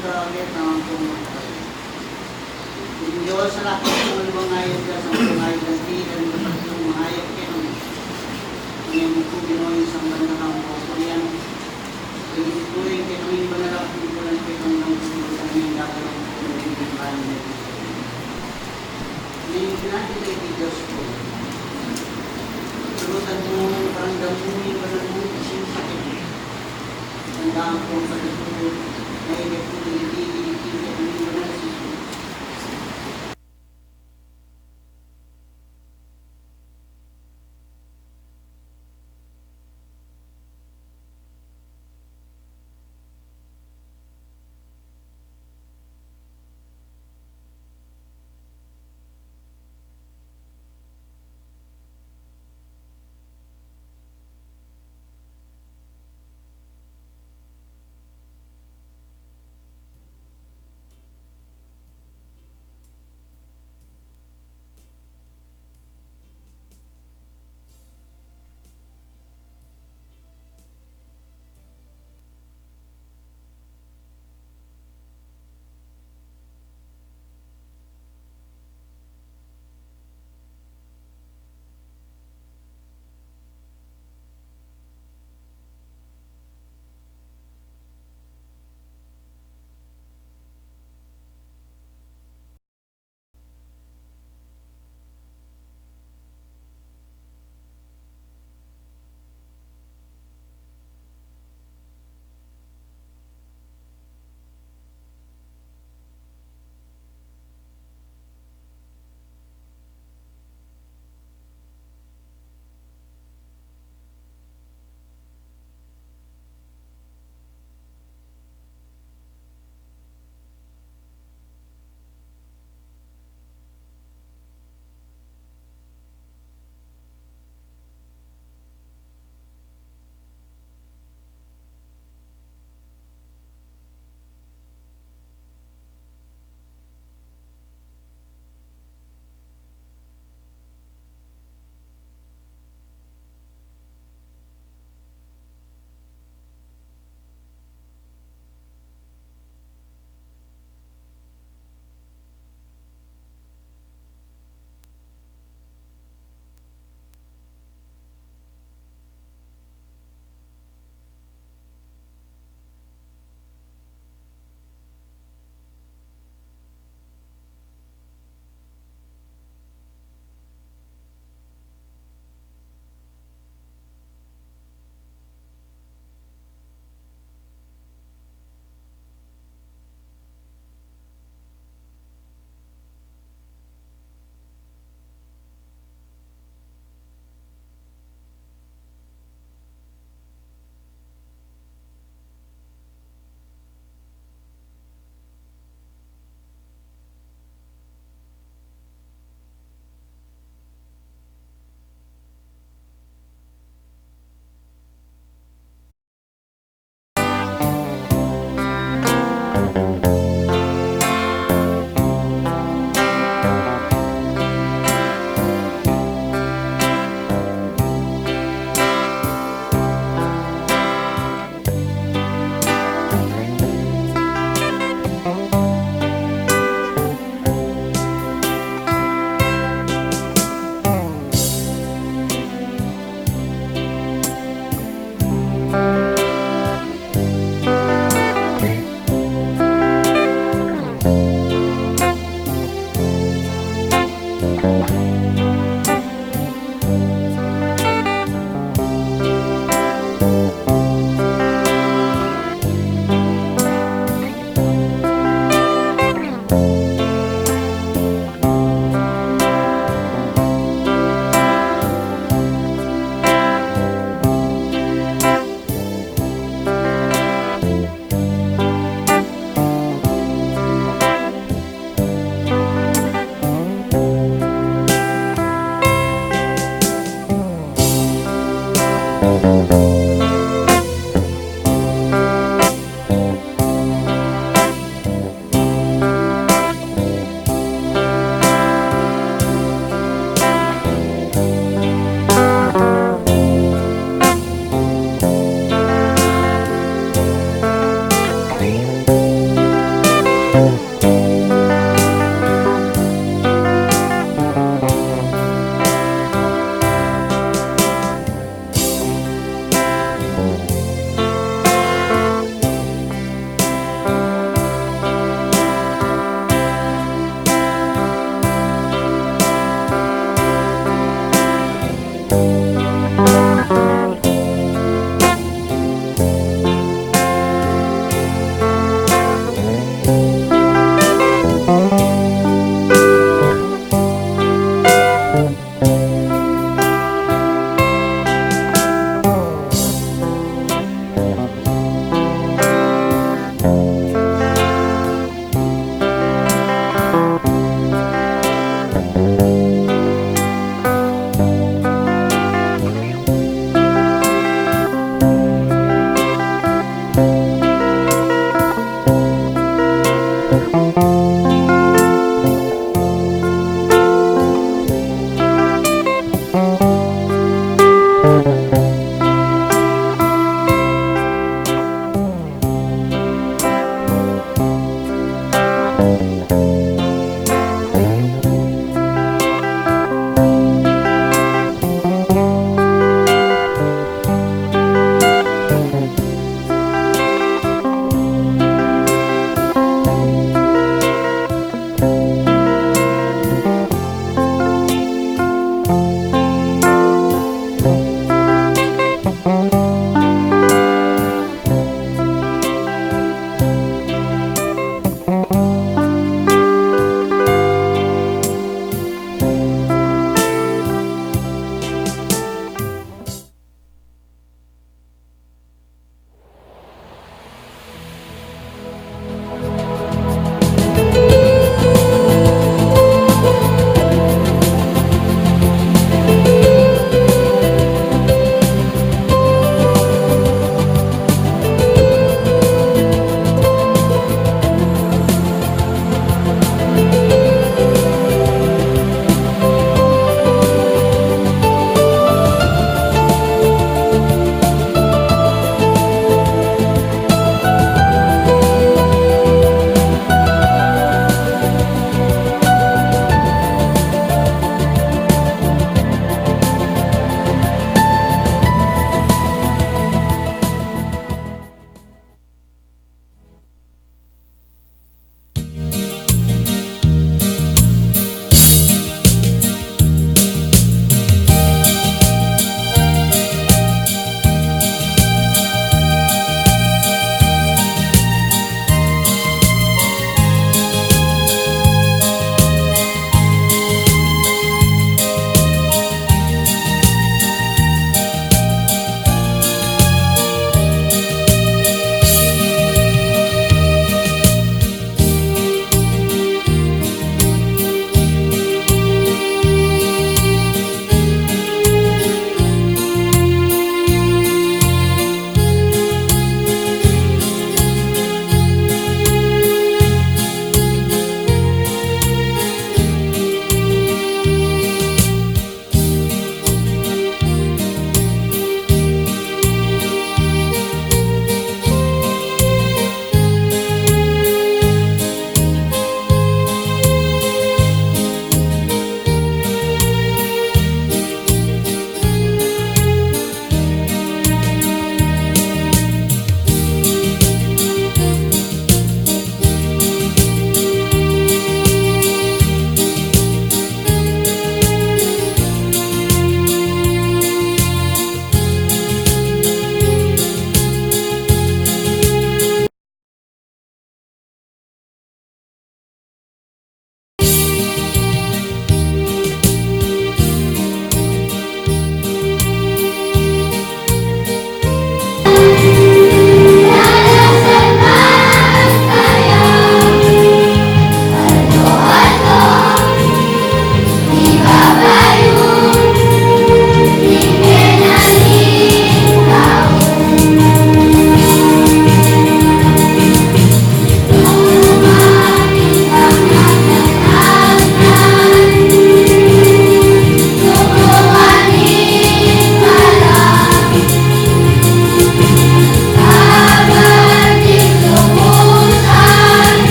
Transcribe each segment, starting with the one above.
kaget na kung yung Diyos sa lahat ng lumangayod ka sa lumangayod ka sa yung mahayag ka ng ngayon ko ginawa yung isang banda ng Korean. Pag-isituin ka ng iba na lang kung kulang ka ng nangisimulan ng gagawin ko ng ibigay niya. Ngayon natin kay Diyos ko. Surutan mo, parang damuhin ka ng mga isang sakit. Tandaan ko sa ito, nailit ko ng ibigay ka ng iba na lang.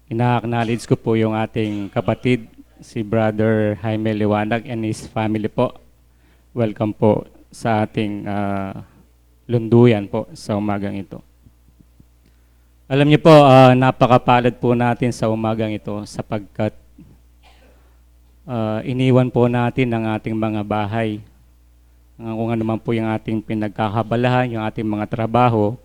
Ina-acknowledge ko po yung ating kapatid, si Brother Jaime Liwanag and his family po. Welcome po sa ating lunduyan po sa umagang ito. Alam niyo po, napakapalad po natin sa umagang ito sapagkat iniwan po natin ang ating mga bahay. Kung ano man po yung ating pinagkakabalahan, yung ating mga trabaho,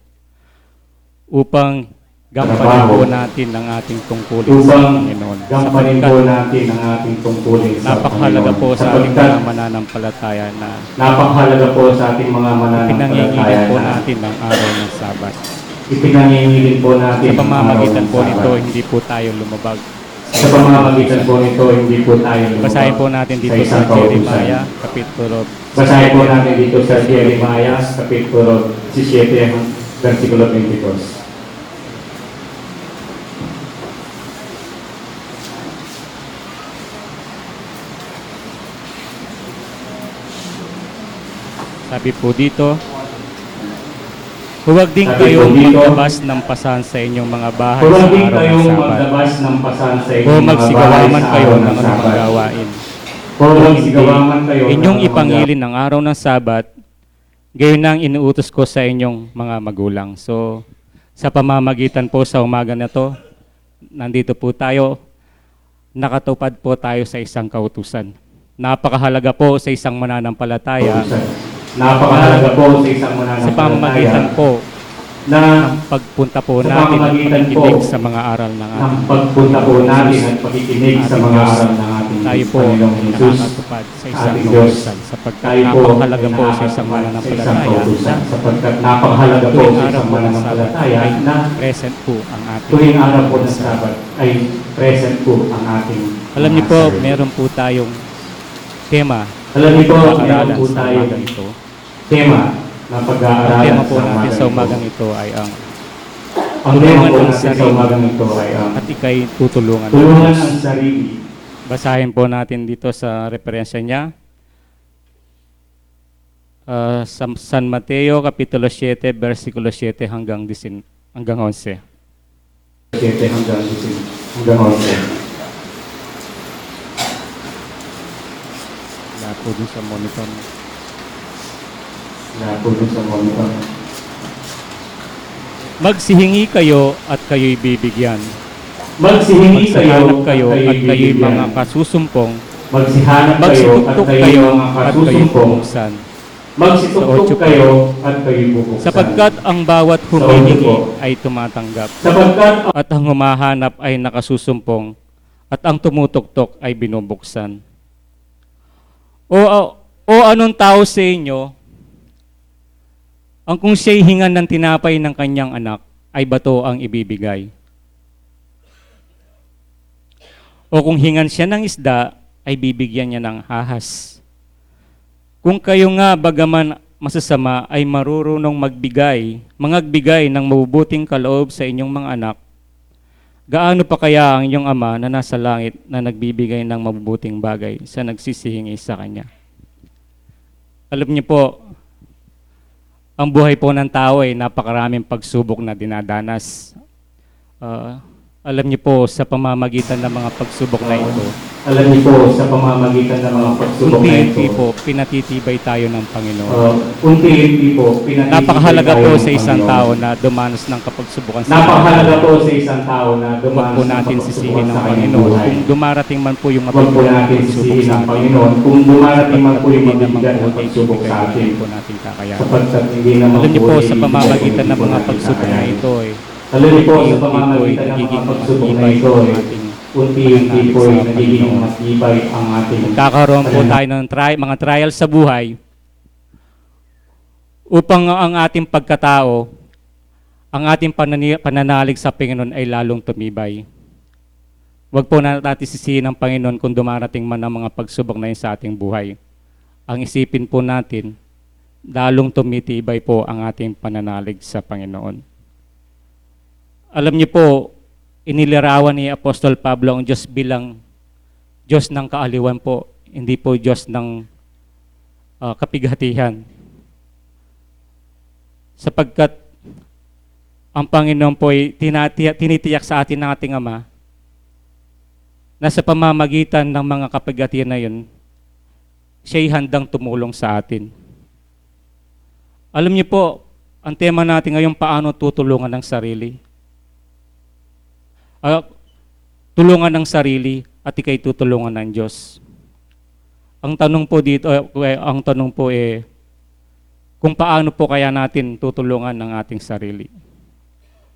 upang gampanin po natin ang ating tungkulin sa Panginoon. Gampanin po natin ang ating tungkulin sa napakahalaga Panginoon. po sa ating mga mananampalataya na napakahalaga po sa ating mga mananampalataya pinangingilin po na natin ang araw ng Sabat. ipinangingilin po natin Sa pamamagitan ang po araw ng nito, Sabat. hindi po tayo lumabag. Sa pamamagitan po nito, hindi po tayo lumabag. Basahin po natin dito sa isang kautusan. Jeremiah, Kapitulo. Basahin po natin dito sa Jeremiah, Kapitulo 17, versikulo 22. Sabi po dito, huwag din Sabi kayong po dito, maglabas ng pasan sa inyong mga bahay Huwag sa din araw ng kayong Sabat. maglabas ng pasan sa O inyong mga bahay magsigawaman sa kayo araw ng ng anumang Sabat. gawain. O magsigawaman kayo ng Inyong anumang ipangilin ang araw ng Sabat, gayon ang inuutos ko sa inyong mga magulang. So, sa pamamagitan po sa umaga na to, nandito po tayo, nakatupad po tayo sa isang kautusan. Napakahalaga po sa isang mananampalataya Napakahalaga po sa isang sa pamamagitan mananampalataya po na ng pagpunta po Sa natin at pamamagitan pakikinig po sa mga aral ng ng ating pagpunta po natin at pakikinig sa ating mga Diyos. aral ng ating tayo po Panginoong ay Jesus. nakakatupad sa isang Ating Diyos. kautusan sapagkat Tayo po napakahalaga ay po sa isang nakakatupad sa isang mananampalataya kautusan sapagkat napakahalaga po tuwing sa araw isang po ng Sabat mananampalataya ay na present po ang ating tuwing araw po ng Sabat ay present po ang ating alam niyo mga po, sarili. meron po tayong tema Alam niyo po, meron pag-aaralan po sa tayong umagang ito. tema na Ang pag-aaralan tema po natin sa ito. umagang ito ay ang Ang tema po tulungan ang natin sa sarili umagang ito ay ang at ikay tutulungan ng tulungan Diyos. ang sarili. Basahin po natin dito sa referensya niya. Sa San Mateo, Kapitulo 7, versikulo 7 hanggang 11. 7 hanggang 11. Wala po dun sa monitor. Na po dun sa monitor. Magsihingi kayo at kayo'y bibigyan. Magsihingi Magsihanap kayo at kayo'y bibigyan. mga kasusumpong. Magsihanap kayo at Magsitugtog kayo'y kayo mga at kayo'y kasusumpong. bubuksan. Magsitugtog Sa 8 kayo at kayo'y bubuksan. Sapagkat ang bawat Sa humihingi 8 po. ay tumatanggap. Sapagkat At ang humahanap ay nakasusumpong. At ang tumutugtok ay binubuksan. O anong tao sa inyo, ang kung siya'y hingan ng tinapay ng kanyang anak, ay bato ang ibibigay. O kung hingan siya ng isda, ay bibigyan niya ng ahas. Kung kayo nga bagaman masasama ay marurunong mangagbigay ng mabubuting kaloob sa inyong mga anak, gaano pa kaya ang inyong Ama na nasa langit na nagbibigay ng mabubuting bagay sa nagsisihingi sa Kanya? Alam niyo po, ang buhay po ng tao ay napakaraming pagsubok na dinadanas. Alam niyo po, sa pamamagitan ng mga pagsubok na ito, alam niyo po sa pamamagitan ng mga pagsubok na unti-unti ito, po, pinatitibay tayo ng Panginoon. unti-unti po pinatitibay Napakahalaga tayo po ng sa isang Panginoon. tao na dumanas ng kapagsubukan sa Napakahalaga po sa isang tao na Huwag dumanas po ng natin pagsusubukan sisihin ng sa kanyang Panginoon. buhay. Kung dumarating man po yung Huwag po mabibigat na natin pagsubok sisihin sa ng atin, Panginoon kung dumarating man po yung hindi naman mabibigat po na pagsubok sa atin. hindi po natin kakayanan. Sapagkat hindi naman Alam niyo po, sa ibibigay pamamagitan ng kung mga hindi po pagsubok natin na kakayanin. ito, Alam niyo po sa unti-unti po pamamagitan ng mga nagiging pagsubok na matibay ito, ang ating unti-unti po sa nagiging Panginoon. matibay ang ating Kakaroon po tayo ng mga trials sa buhay upang ang ating pagkatao, ang ating pananalig sa Panginoon ay lalong tumibay. Huwag po natin sisihin ng Panginoon kung dumarating man ang mga pagsubok na yun sa ating buhay. Ang isipin po natin, lalong tumitibay po ang ating pananalig sa Panginoon. Alam niyo po, inilarawan ni Apostol Pablo ang Diyos bilang Diyos ng kaaliwan po, hindi po Diyos ng kapighatihan. Sapagkat ang Panginoon po ay tinitiyak sa atin ng ating Ama na sa pamamagitan ng mga kapigatian na yun, siya'y handang tumulong sa atin. Alam niyo po, ang tema natin ngayon, paano tutulungan ng sarili. Tulungan ng sarili at ikay tutulungan ng Diyos. Ang tanong po dito, kung paano po kaya natin tutulungan ng ating sarili?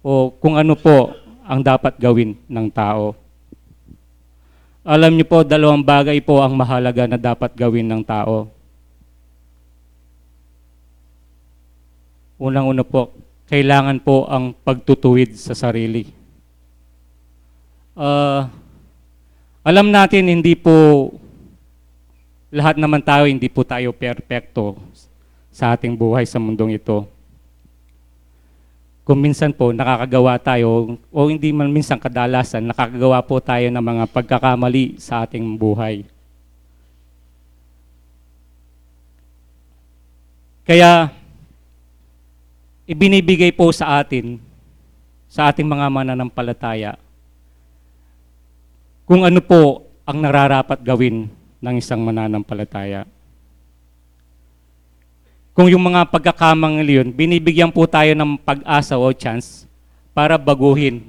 O kung ano po ang dapat gawin ng tao? Alam niyo po, dalawang bagay po ang mahalaga na dapat gawin ng tao. Unang-una po, kailangan po ang pagtutuwid sa sarili. Alam natin, hindi po lahat naman tayo, hindi po tayo perpekto sa ating buhay sa mundong ito. Kung minsan po nakakagawa tayo, o hindi man minsan kadalasan, nakakagawa po tayo ng mga pagkakamali sa ating buhay. Kaya, ibinibigay po sa atin, sa ating mga mananampalataya, kung ano po ang nararapat gawin ng isang mananampalataya. Kung yung mga pagkakamali yun, binibigyan po tayo ng pag-asa o chance para baguhin.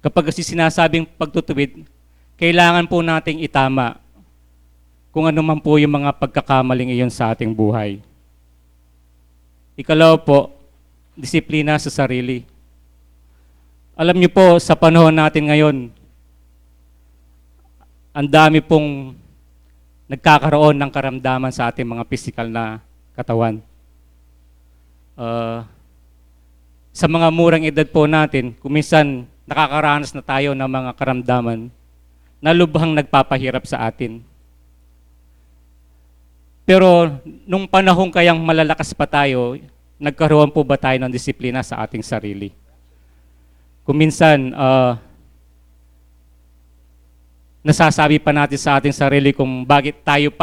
Kapag kasi sinasabing pagtutuwid, kailangan po nating itama kung ano man po yung mga pagkakamaling iyon sa ating buhay. Ikalawa po, disiplina sa sarili. Alam niyo po, sa panahon natin ngayon, ang dami pong nagkakaroon ng karamdaman sa ating mga physical na katawan. Sa mga murang edad po natin, kung minsan nakakaranas na tayo ng mga karamdaman na lubhang nagpapahirap sa atin. Pero nung panahon kayang malalakas pa tayo, nagkaroon po ba tayo ng disiplina sa ating sarili? Kung minsan, nasasabi pa natin sa ating sarili kung bakit tayo pa